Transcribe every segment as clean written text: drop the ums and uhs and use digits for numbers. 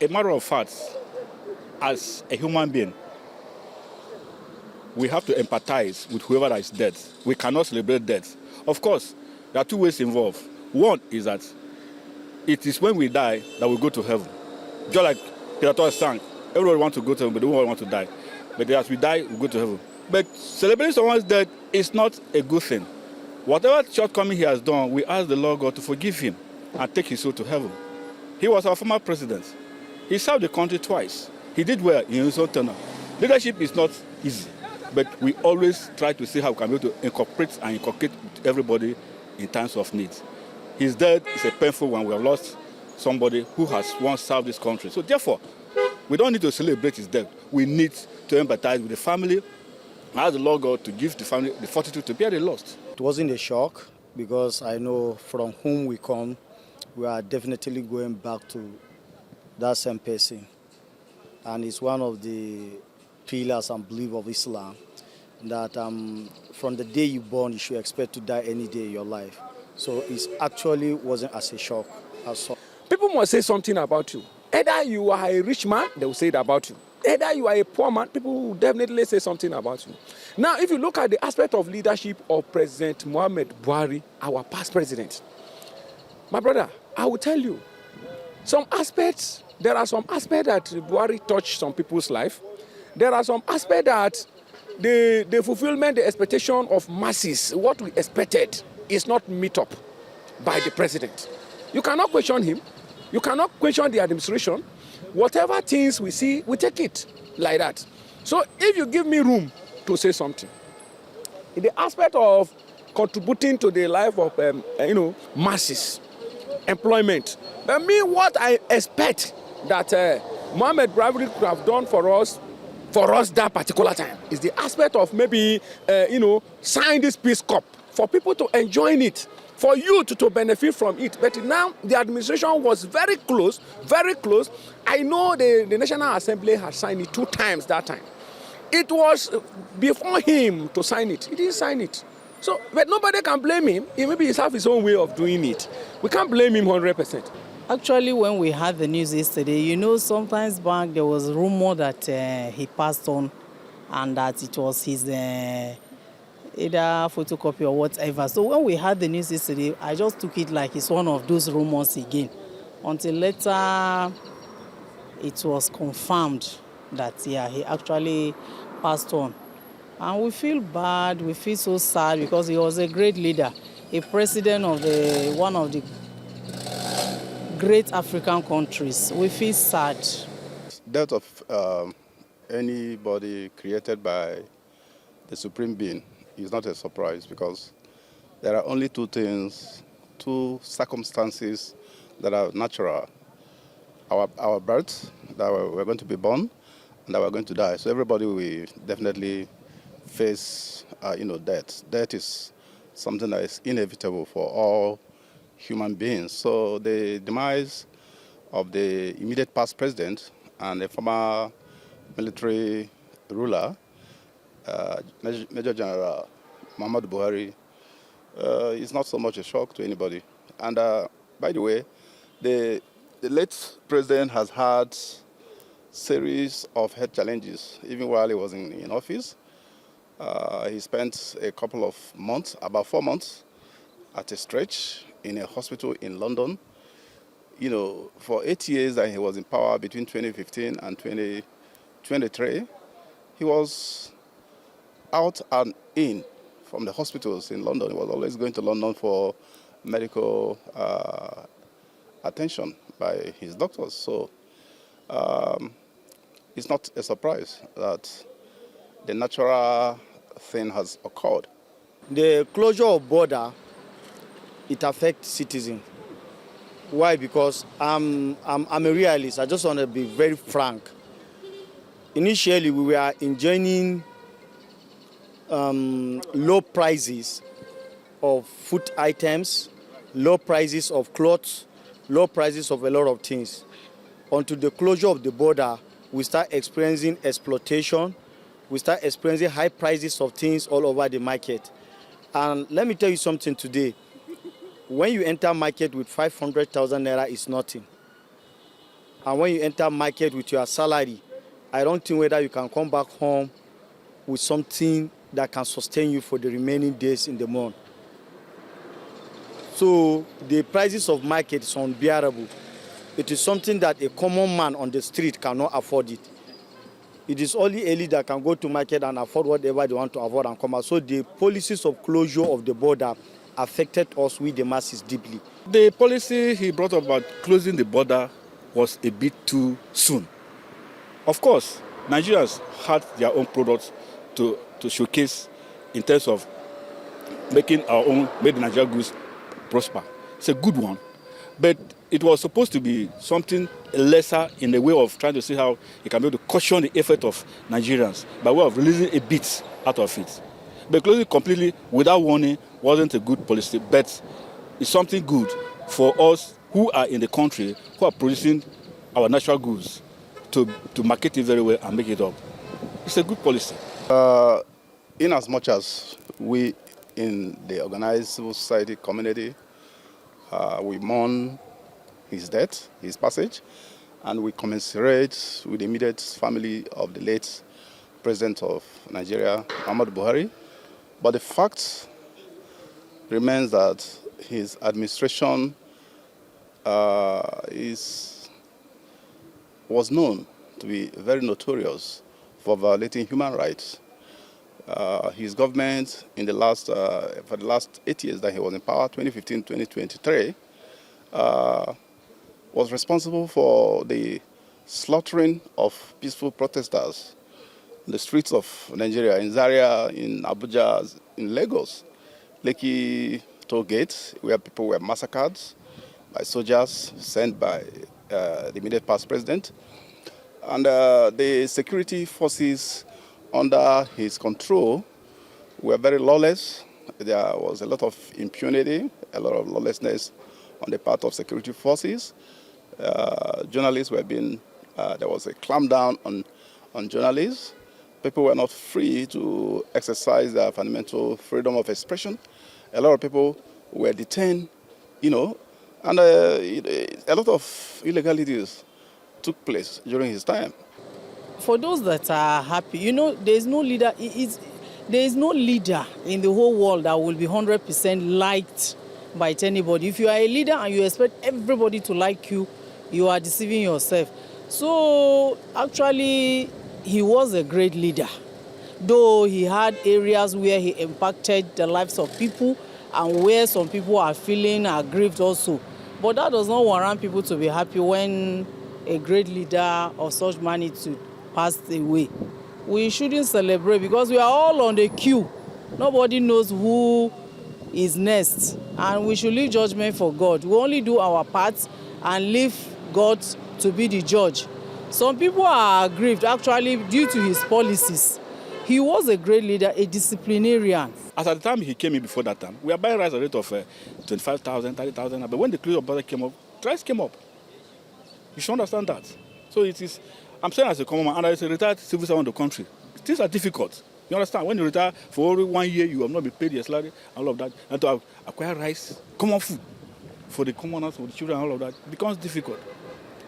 a matter of fact, as a human being, we have to empathize with whoever is dead. We cannot celebrate death. Of course, there are two ways involved. One is that it is when we die that we go to heaven. Just like Peter sang, everybody wants to go to heaven, but they don't want to die. But as we die, we go to heaven. But celebrating someone's death is not a good thing. Whatever shortcoming he has done, we ask the Lord God to forgive him and take his soul to heaven. He was our former president. He served the country twice. He did well in his own tenure. Leadership is not easy, but we always try to see how we can be able to incorporate and inculcate everybody in times of need. His death is a painful one. We have lost somebody who has once served this country. So therefore, we don't need to celebrate his death. We need to empathize with the family and ask the Lord God to give the family the fortitude to bear the loss. It wasn't a shock because I know from whom we come, we are definitely going back to that same person. And it's one of the pillars and beliefs of Islam that from the day you're born, you should expect to die any day in your life. So it actually wasn't as a shock as well. People must say something about you. Either you are a rich man, they will say it about you. Either you are a poor man, people will definitely say something about you. Now, if you look at the aspect of leadership of President Muhammadu Buhari, our past president, my brother, I will tell you, there are some aspects that Buhari touched some people's life. There are some aspects that the fulfillment, the expectation of masses, what we expected, is not met up by the president. You cannot question him. You cannot question the administration. Whatever things we see, we take it like that. So if you give me room to say something, in the aspect of contributing to the life of masses, employment, what I expect that Muhammadu Buhari could have done for us that particular time is the aspect of maybe sign this peace cup for people to enjoy it, for you to benefit from it. But now the administration was very close, very close. I know the National Assembly had signed it 2 times that time. It was before him to sign it. He didn't sign it. So, but nobody can blame him. He maybe has his own way of doing it. We can't blame him 100%. Actually, when we had the news yesterday, sometimes back there was rumor that he passed on and that it was his either photocopy or whatever. So when we had the news yesterday, I just took it like it's one of those rumors again. Until later, it was confirmed that, he actually passed on. And we feel bad, we feel so sad because he was a great leader, a president of one of the great African countries. We feel sad. Death of anybody created by the Supreme Being is not a surprise because there are only 2 circumstances that are natural. Our birth, that we're going to be born, and that we're going to die. So everybody will definitely face, death. Death is something that is inevitable for all human beings. So the demise of the immediate past president and a former military ruler, Major General Muhammadu Buhari, is not so much a shock to anybody. And by the way, the late president has had series of health challenges, even while he was in office. He spent a couple of months, about 4 months, at a stretch in a hospital in London. For 8 years that he was in power between 2015 and 2023, he was out and in from the hospitals in London. He was always going to London for medical attention by his doctors. So it's not a surprise that the natural thing has occurred. The closure of border, it affects citizens. Why? Because I'm a realist. I just want to be very frank. Initially, we were enjoying low prices of food items, low prices of clothes, low prices of a lot of things. Until the closure of the border, we start experiencing exploitation. We start experiencing high prices of things all over the market. And let me tell you something today. When you enter market with 500,000 naira, it's nothing. And when you enter market with your salary, I don't think whether you can come back home with something that can sustain you for the remaining days in the month. So the prices of market is unbearable. It is something that a common man on the street cannot afford it. It is only elite that can go to market and afford whatever they want to afford and come out. So the policies of closure of the border affected us, we the masses, deeply. The policy he brought up about closing the border was a bit too soon. Of course, Nigerians had their own products to showcase in terms of making our own made in Nigeria goods prosper. It's a good one, but it was supposed to be something lesser in the way of trying to see how it can be able to cushion the effort of Nigerians by way of releasing a bit out of it. But closing completely without warning wasn't a good policy, but it's something good for us who are in the country, who are producing our natural goods, to market it very well and make it up. It's a good policy. In as much as we in the organized civil society community, we mourn his death, his passage, and we commiserate with the immediate family of the late President of Nigeria, Muhammadu Buhari. But the fact remains that his administration was known to be very notorious for violating human rights. His government for the last 8 years that he was in power, 2015-2023, was responsible for the slaughtering of peaceful protesters in the streets of Nigeria, in Zaria, in Abuja, in Lagos, Lekki toll gate, where people were massacred by soldiers sent by the immediate past president. And the security forces under his control were very lawless. There was a lot of impunity, a lot of lawlessness on the part of security forces. Journalists were being, there was a clampdown on journalists. People were not free to exercise their fundamental freedom of expression. A lot of people were detained, and a lot of illegalities took place during his time. For those that are happy, there is no leader. There is no leader in the whole world that will be 100% liked by anybody. If you are a leader and you expect everybody to like you, you are deceiving yourself. So actually, he was a great leader, though he had areas where he impacted the lives of people and where some people are feeling aggrieved also. But that does not warrant people to be happy when a great leader of such magnitude passed away. We shouldn't celebrate because we are all on the queue. Nobody knows who is next, and we should leave judgment for God. We only do our part and leave God to be the judge. Some people are aggrieved actually due to his policies. He was a great leader, a disciplinarian. As at the time he came in before that time, we are buying rice at a rate of 25,000, 30,000. But when the close of border came up, price came up. You should understand that. So it is, I'm saying as a common man, and as a retired civil servant of the country, things are difficult. You understand? When you retire for only 1 year, you have not been paid your salary, and all of that. And to acquire rice, common food, for the commoners, for the children, and all of that, it becomes difficult.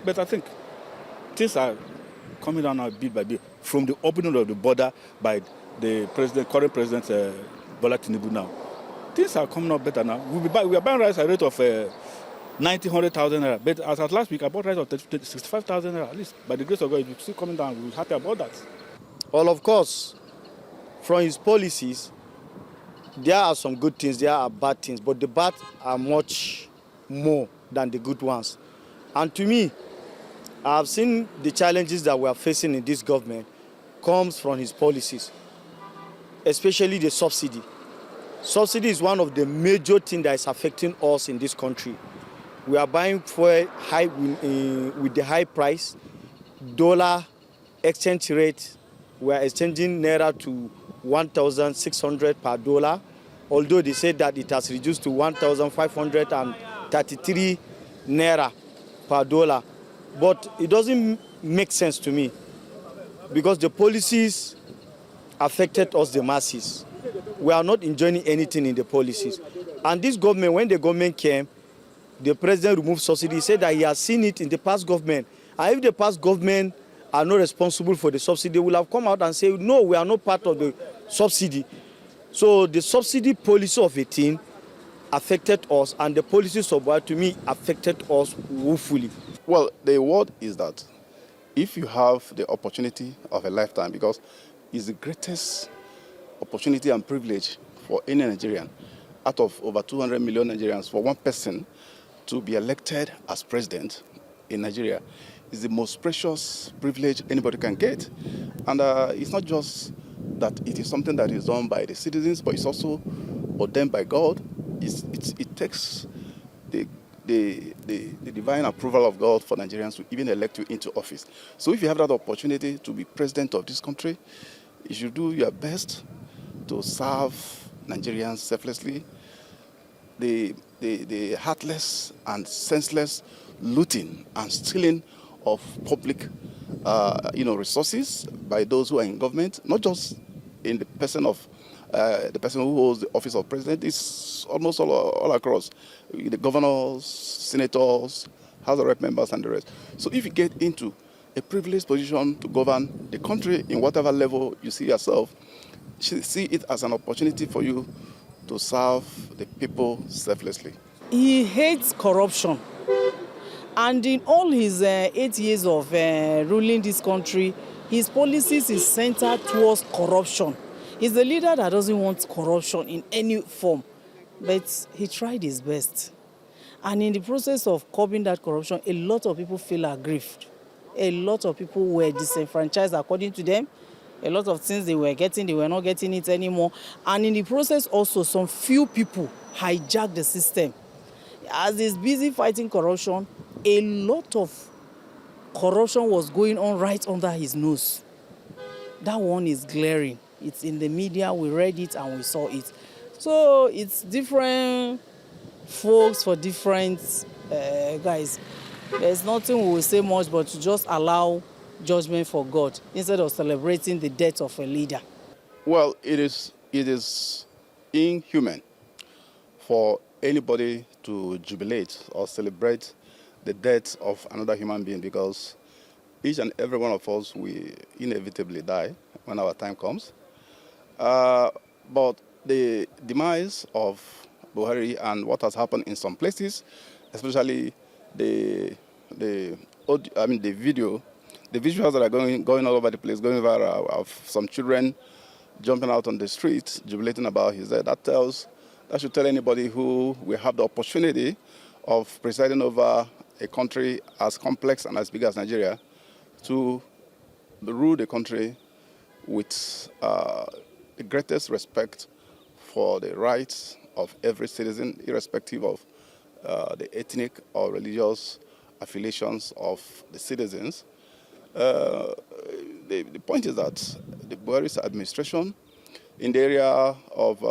But I think things are coming down now bit by bit from the opening of the border by the current president, Bola Tinubu now. Things are coming up better now. We are buying rice at a rate of 100,000 naira. But as at last week, I bought rice of 65,000 naira. At least by the grace of God, it's still coming down. We're happy about that. Well, of course, from his policies, there are some good things, there are bad things, but the bad are much more than the good ones. And to me, I've seen the challenges that we are facing in this government comes from his policies, especially the subsidy. Subsidy is one of the major things that is affecting us in this country. We are buying fuel high with the high price, dollar exchange rate. We are exchanging naira to 1,600 per dollar, although they said that it has reduced to 1,533 naira per dollar. But it doesn't make sense to me because the policies affected us, the masses. We are not enjoying anything in the policies. And this government, when the government came, the president removed subsidy. He said that he has seen it in the past government And if the past government are not responsible for the subsidy, they will have come out and say, no, we are not part of the subsidy. So the subsidy policy of 18 affected us, and the policies of Buhari, to me, affected us woefully. Well, the word is that if you have the opportunity of a lifetime, because it's the greatest opportunity and privilege for any Nigerian, out of over 200 million Nigerians, for one person to be elected as president in Nigeria is the most precious privilege anybody can get. And it's not just that it is something that is done by the citizens, but it's also ordained by God. It takes the divine approval of God for Nigerians to even elect you into office. So if you have that opportunity to be president of this country, you should do your best to serve Nigerians selflessly. The heartless and senseless looting and stealing of public resources by those who are in government, not just in the person who holds the office of president, is almost all across. The governors, senators, House of Rep members, and the rest. So if you get into a privileged position to govern the country in whatever level you see yourself, see it as an opportunity for you to serve the people selflessly. He hates corruption. And in all his 8 years of ruling this country, his policies is centered towards corruption. He's a leader that doesn't want corruption in any form, but he tried his best. And in the process of curbing that corruption, a lot of people feel aggrieved. A lot of people were disenfranchised according to them. A lot of things they were getting, they were not getting it anymore. And in the process also, some few people hijacked the system. As he's busy fighting corruption, a lot of corruption was going on right under his nose. That one is glaring. It's in the media, we read it and we saw it. So it's different folks for different guys. There's nothing we will say much but to just allow judgment for God instead of celebrating the death of a leader. Well, it is inhuman for anybody to jubilate or celebrate the death of another human being, because each and every one of us will inevitably die when our time comes. But the demise of Buhari and what has happened in some places, especially the visuals that are going all over the place, going viral, of some children jumping out on the street, jubilating about his death. That should tell anybody who will have the opportunity of presiding over a country as complex and as big as Nigeria to rule the country with the greatest respect for the rights of every citizen, irrespective of the ethnic or religious affiliations of the citizens. The point is that the Buhari's administration in the area of,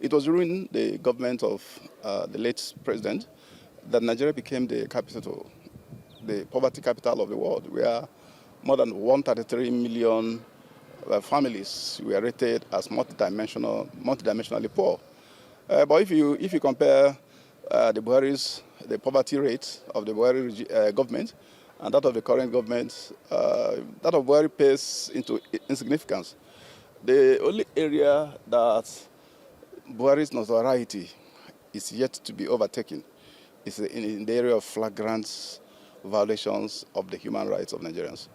it was during the government of the late president that Nigeria became the capital, the poverty capital of the world, where more than 133 million families were rated as multidimensionally poor. But if you compare the poverty rate of the Buhari government and that of the current government, that of Buhari pays into insignificance. The only area that Buhari's notoriety is yet to be overtaken is in the area of flagrant violations of the human rights of Nigerians.